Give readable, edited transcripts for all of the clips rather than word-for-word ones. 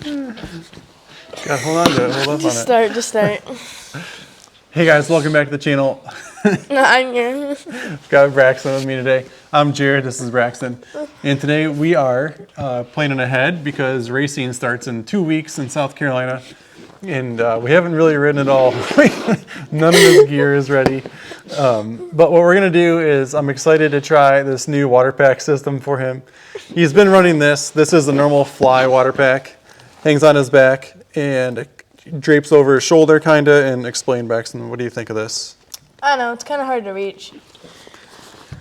God, hold on to it. Hold up Just on it. Just start. Hey guys, welcome back to the channel. I'm here. Got Braxxton with me today. I'm Jared, this is Braxxton. And today we are planning ahead because racing starts in 2 weeks in South Carolina. And we haven't really ridden at all. None of this gear is ready. But what we're gonna do is I'm excited to try this new water pack system for him. He's been running this. This is a normal fly water pack. Hangs on his back and it drapes over his shoulder kinda. And explain, Braxton, what do you think of this? I don't know, it's kind of hard to reach.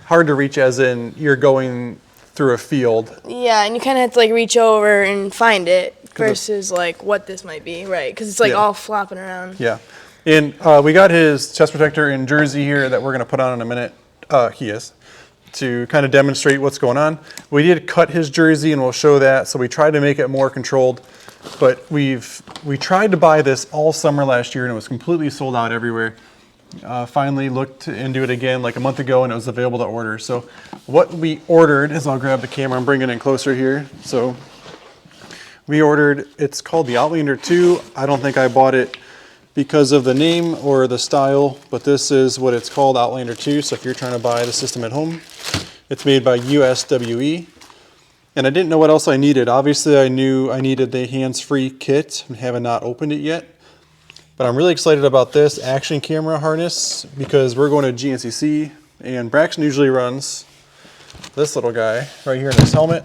Hard to reach as in you're going through a field. Yeah, and you kind of have to like reach over and find it versus like what this might be, right? Because it's like all flopping around. Yeah. And we got his chest protector and jersey here that we're going to put on in a minute. He is. To kind of demonstrate what's going on. We did cut his jersey and we'll show that. So we tried to make it more controlled. But we tried to buy this all summer last year and it was completely sold out everywhere. Finally looked into it again like a month ago and it was available to order. So what we ordered is, I'll grab the camera, I'm bringing it in closer here. So we ordered, it's called the Outlander 2. I don't think I bought it because of the name or the style, but this is what it's called, Outlander 2. So if you're trying to buy the system at home, it's made by USWE. And I didn't know what else I needed. Obviously I knew I needed the hands-free kit and haven't not opened it yet. But I'm really excited about this action camera harness because we're going to GNCC and Braxton usually runs this little guy right here in his helmet.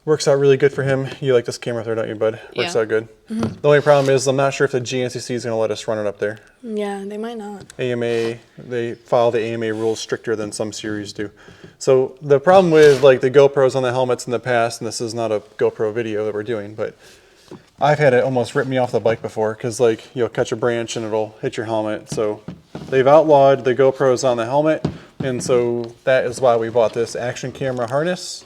Works out really good for him. You like this camera there, don't you, bud? Works out good. The only problem is I'm not sure if the GNCC is going to let us run it up there. Yeah, they might not. AMA, they follow the AMA rules stricter than some series do. So the problem with like the GoPros on the helmets in the past, and this is not a GoPro video that we're doing, but I've had it almost rip me off the bike before because like you'll catch a branch and it'll hit your helmet. So they've outlawed the GoPros on the helmet, and so that is why we bought this action camera harness.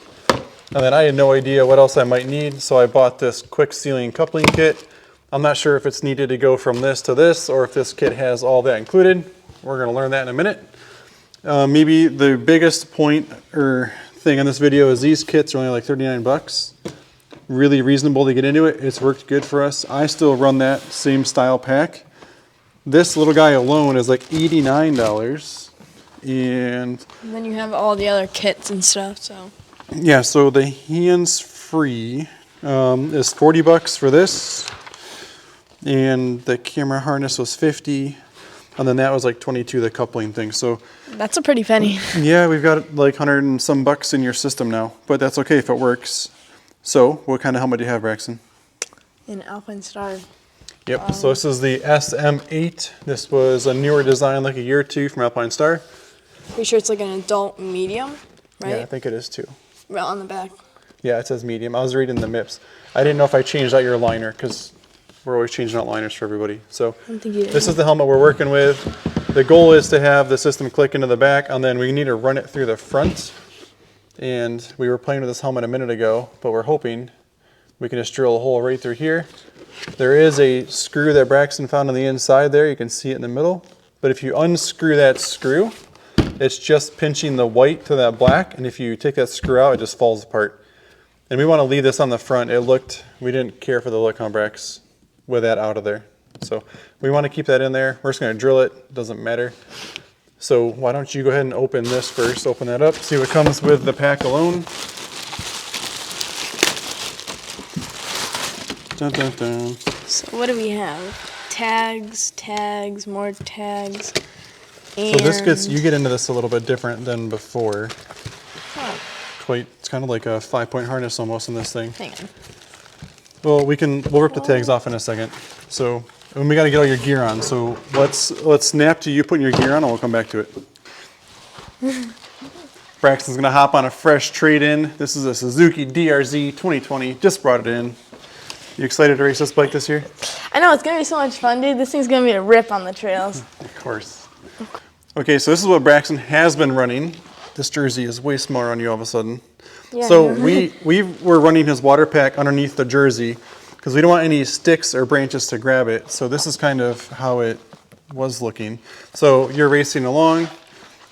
And then I had no idea what else I might need, so I bought this quick sealing coupling kit. I'm not sure if it's needed to go from this to this or if this kit has all that included. We're going to learn that in a minute. Maybe the biggest point or thing on this video is these kits are only like 39 bucks. Really reasonable to get into it. It's worked good for us. I still run that same style pack. This little guy alone is like $89. And then you have all the other kits and stuff, so. Yeah, so the hands-free is 40 bucks for this. And the camera harness was 50. And then that was like 22, the coupling thing. So that's a pretty penny. Yeah, we've got like 100 and some bucks in your system now. But that's okay if it works. So, what kind of helmet do you have, Braxton? An Alpinestar. Yep, so this is the SM8. This was a newer design, like a year or two from Alpinestar. Pretty sure it's like an adult medium, right? Yeah, I think it is too. Right on the back. Yeah, it says medium. I was reading the MIPS. I didn't know if I changed out your liner, because we're always changing out liners for everybody. So, I don't think you did. This is the helmet we're working with. The goal is to have the system click into the back, and then we need to run it through the front. And we were playing with this helmet a minute ago, but we're hoping we can just drill a hole right through here. There is a screw that Braxton found on the inside there. You can see it in the middle. But if you unscrew that screw, it's just pinching the white to that black. And if you take that screw out, it just falls apart. And we want to leave this on the front. We didn't care for the look on Brax with that out of there. So we want to keep that in there. We're just going to drill it. Doesn't matter. So why don't you go ahead and open this first, open that up, see what comes with the pack alone. Dun, dun, dun. So what do we have? Tags, more tags. And So you get into this a little bit different than before. It's kind of like a 5-point harness almost in this thing. Hang on. Well, we'll rip the tags off in a second. So, and we got to get all your gear on. So let's snap to you putting your gear on and we'll come back to it. Braxton's going to hop on a fresh trade-in. This is a Suzuki DRZ 2020. Just brought it in. You excited to race this bike this year? I know, it's going to be so much fun, dude. This thing's going to be a rip on the trails. Of course. Okay, so this is what Braxton has been running. This jersey is way smaller on you all of a sudden. Yeah, so we were running his water pack underneath the jersey because we don't want any sticks or branches to grab it. So this is kind of how it was looking. So you're racing along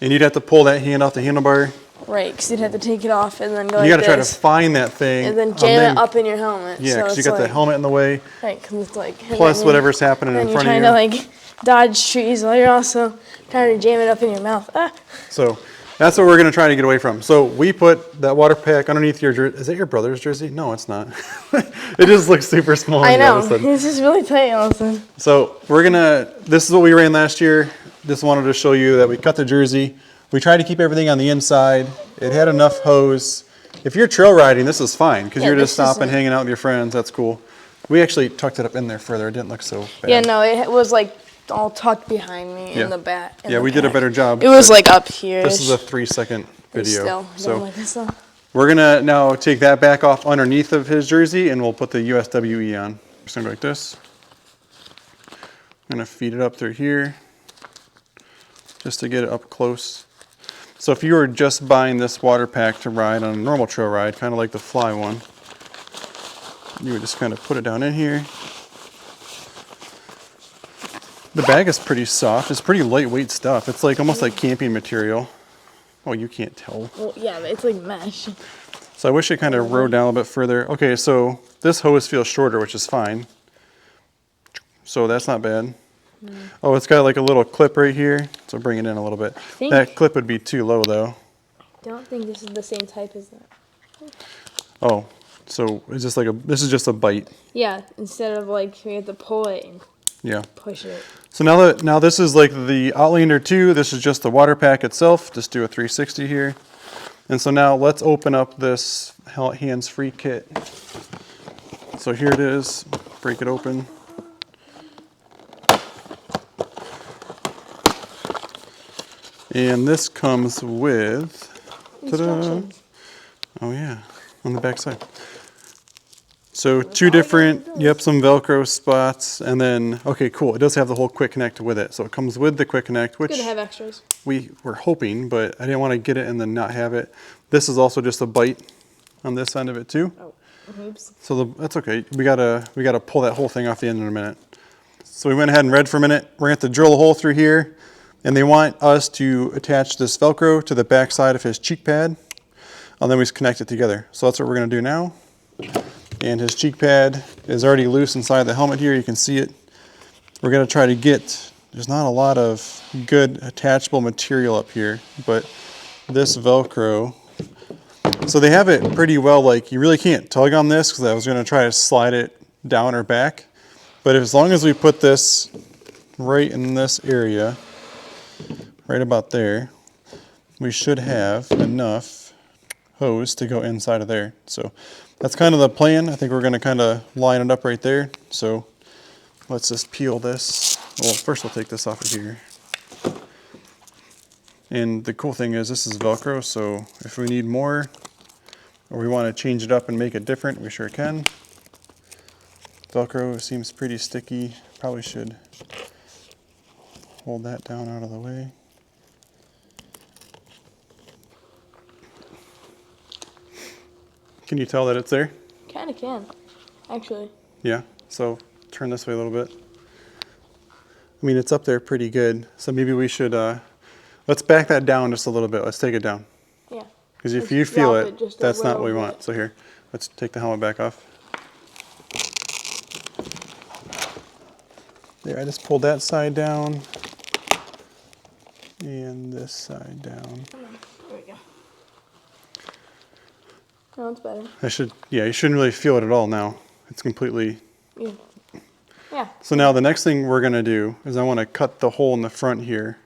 and you'd have to pull that hand off the handlebar Right, because you'd have to take it off and then go You got to like try to this. find that thing. And then jam it up in your helmet. Yeah, so because you it's got the helmet in the way. Right, because it's like. Plus whatever's happening in front of you. Then you're trying to like dodge trees while you're also trying to jam it up in your mouth. Ah. So that's what we're going to try to get away from. So we put that water pack underneath your jersey. Is that your brother's jersey? No, it's not. It just looks super small. I know. It's just really tight all of a sudden. So we're going to, this is what we ran last year. Just wanted to show you that we cut the jersey. We tried to keep everything on the inside. It had enough hose. If you're trail riding, this is fine because you're just stopping, hanging out with your friends. That's cool. We actually tucked it up in there further. It didn't look so bad. Yeah, no, it was like all tucked behind me in the back. Yeah, we did a better job. It was like up here. This is a 3-second video. Still, so like this though. we're gonna now take that back off underneath of his jersey and we'll put the USWE on. Just gonna go like this. I'm gonna feed it up through here just to get it up close. So if you were just buying this water pack to ride on a normal trail ride, kind of like the Fly one, you would just kind of put it down in here. The bag is pretty soft. It's pretty lightweight stuff. It's like almost like camping material. Oh, you can't tell. Well, yeah, but it's like mesh. So I wish it kind of rode down a little bit further. Okay, so this hose feels shorter, which is fine. So that's not bad. Oh, it's got like a little clip right here. So bring it in a little bit. That clip would be too low though. I don't think this is the same type as that. Oh, so is this like this is just a bite? Yeah, instead of like we have to pull it and push it. So now this is like the Outlander 2. This is just the water pack itself. Just do a 360 here. And so now let's open up this hands-free kit. So here it is. Break it open. And this comes with Instructions. Oh yeah, on the back side. So 2 different, some Velcro spots, and then, okay, cool. It does have the whole quick connect with it. So it comes with the quick connect, which Good to have extras. we were hoping, but I didn't want to get it and then not have it. This is also just a bite on this end of it too. Oh, oops. So that's okay. We gotta pull that whole thing off the end in a minute. So we went ahead and read for a minute. We're gonna have to drill a hole through here, and they want us to attach this Velcro to the back side of his cheek pad, and then we just connect it together. So that's what we're gonna do now. And his cheek pad is already loose inside the helmet here. You can see it. We're gonna try to get, there's not a lot of good attachable material up here, but this Velcro, so they have it pretty well, like you really can't tug on this because I was gonna try to slide it down or back. But as long as we put this right in this area, right about there, we should have enough hose to go inside of there. So that's kind of the plan. I think we're going to kind of line it up right there. So let's just peel this. Well, first we'll take this off of here. And the cool thing is this is Velcro, so if we need more or we want to change it up and make it different, we sure can. Velcro seems pretty sticky. Probably should hold that down out of the way. Can you tell that it's there? Kinda can, actually. Yeah, so turn this way a little bit. I mean, it's up there pretty good. So maybe we should, let's back that down just a little bit. Let's take it down. Yeah. Because if you feel drop it, just a that's not what we little want. bit. So here, let's take the helmet back off. There, I just pulled that side down. And this side down. There we go. No, it's better. You shouldn't really feel it at all now. It's completely. Yeah. So now the next thing we're gonna do is I wanna cut the hole in the front here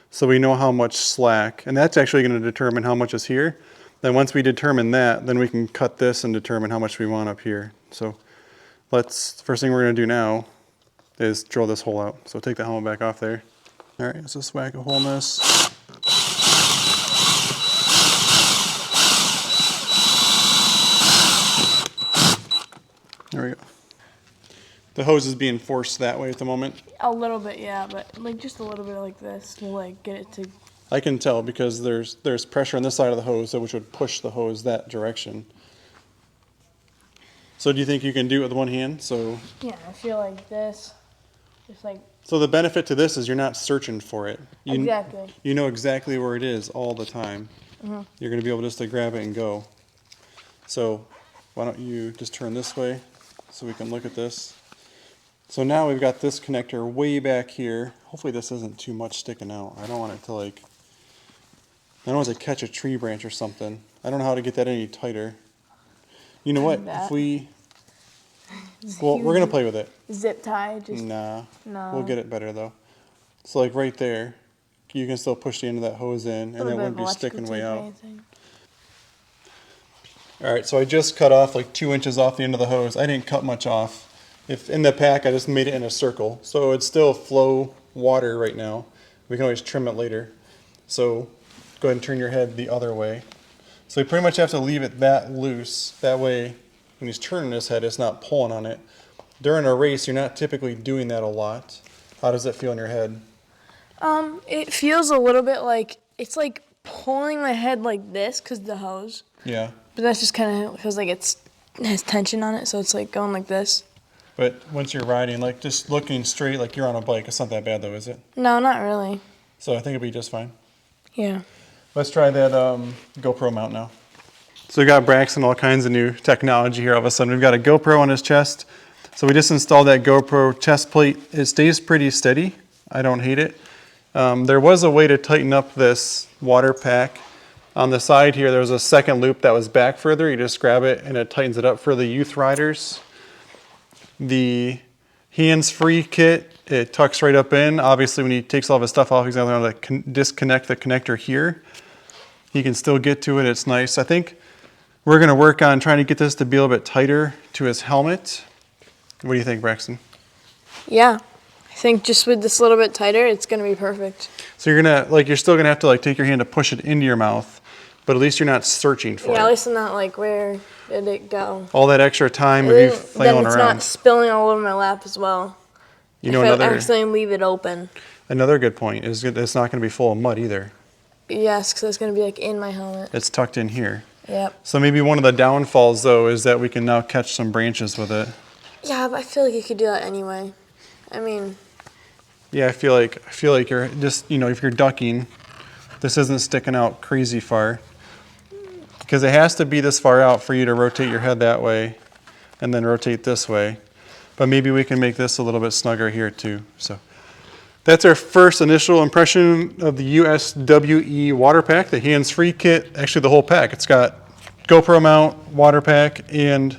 so we know how much slack, and that's actually gonna determine how much is here. Then once we determine that, then we can cut this and determine how much we want up here. So first thing we're gonna do now is drill this hole out. So take the helmet back off there. All right, let's just whack a hole in this. There we go. The hose is being forced that way at the moment. A little bit, yeah, but like just a little bit like this to like get it to. I can tell because there's pressure on this side of the hose, which would push the hose that direction. So do you think you can do it with one hand? So Yeah, I feel like this, just like. So the benefit to this is you're not searching for it. Exactly. You know exactly where it is all the time. you're going to be able just to grab it and go. So why don't you just turn this way so we can look at this. So now we've got this connector way back here. Hopefully this isn't too much sticking out. I don't want it to I don't want it to catch a tree branch or something. I don't know how to get that any tighter. You know what? If we, well, we're gonna play with it. Zip tie, just Nah, no. we'll get it better though. So like right there, you can still push the end of that hose in, and it wouldn't be sticking way out. All right, so I just cut off like 2 inches off the end of the hose. I didn't cut much off. If in the pack, I just made it in a circle, so it'd still flow water right now. We can always trim it later. So go ahead and turn your head the other way. So you pretty much have to leave it that loose. That way, when he's turning his head, it's not pulling on it. During a race, you're not typically doing that a lot. How does it feel in your head? It feels a little bit like, it's like pulling my head like this because the hose. Yeah. But that's just kind of feels like it has tension on it, so it's like going like this. But once you're riding, like just looking straight like you're on a bike, it's not that bad though, is it? No, not really. So I think it'll be just fine. Yeah. Let's try that GoPro mount now. So we got Braxxton, all kinds of new technology here all of a sudden. We've got a GoPro on his chest. So we just installed that GoPro chest plate. It stays pretty steady. I don't hate it. There was a way to tighten up this water pack. On the side here, there was a second loop that was back further. You just grab it and it tightens it up for the youth riders. The hands-free kit, it tucks right up in. Obviously, when he takes all of his stuff off, he's going to have to disconnect the connector here. He can still get to it. It's nice. I think we're going to work on trying to get this to be a little bit tighter to his helmet. What do you think, Braxton? Yeah. I think just with this little bit tighter, it's going to be perfect. So you're going to, you're still going to have to, take your hand to push it into your mouth, but at least you're not searching for it. Yeah, at least I'm not, where did it go? All that extra time of you flailing then it's around. not spilling all over my lap as well. You know, if I accidentally leave it open. Another good point is it's not going to be full of mud either. Yes, because it's going to be in my helmet. It's tucked in here. Yep. So maybe one of the downfalls though is that we can now catch some branches with it. Yeah, but I feel like you could do that anyway. I mean. Yeah, I feel like you're just, if you're ducking, this isn't sticking out crazy far. Because it has to be this far out for you to rotate your head that way and then rotate this way. But maybe we can make this a little bit snugger here too. So that's our first initial impression of the USWE water pack, the hands-free kit, actually the whole pack. It's got GoPro mount, water pack, and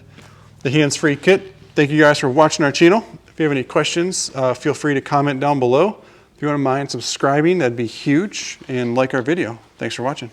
the hands-free kit. Thank you guys for watching our channel. If you have any questions, feel free to comment down below. If you wouldn't mind subscribing, that'd be huge, and like our video. Thanks for watching.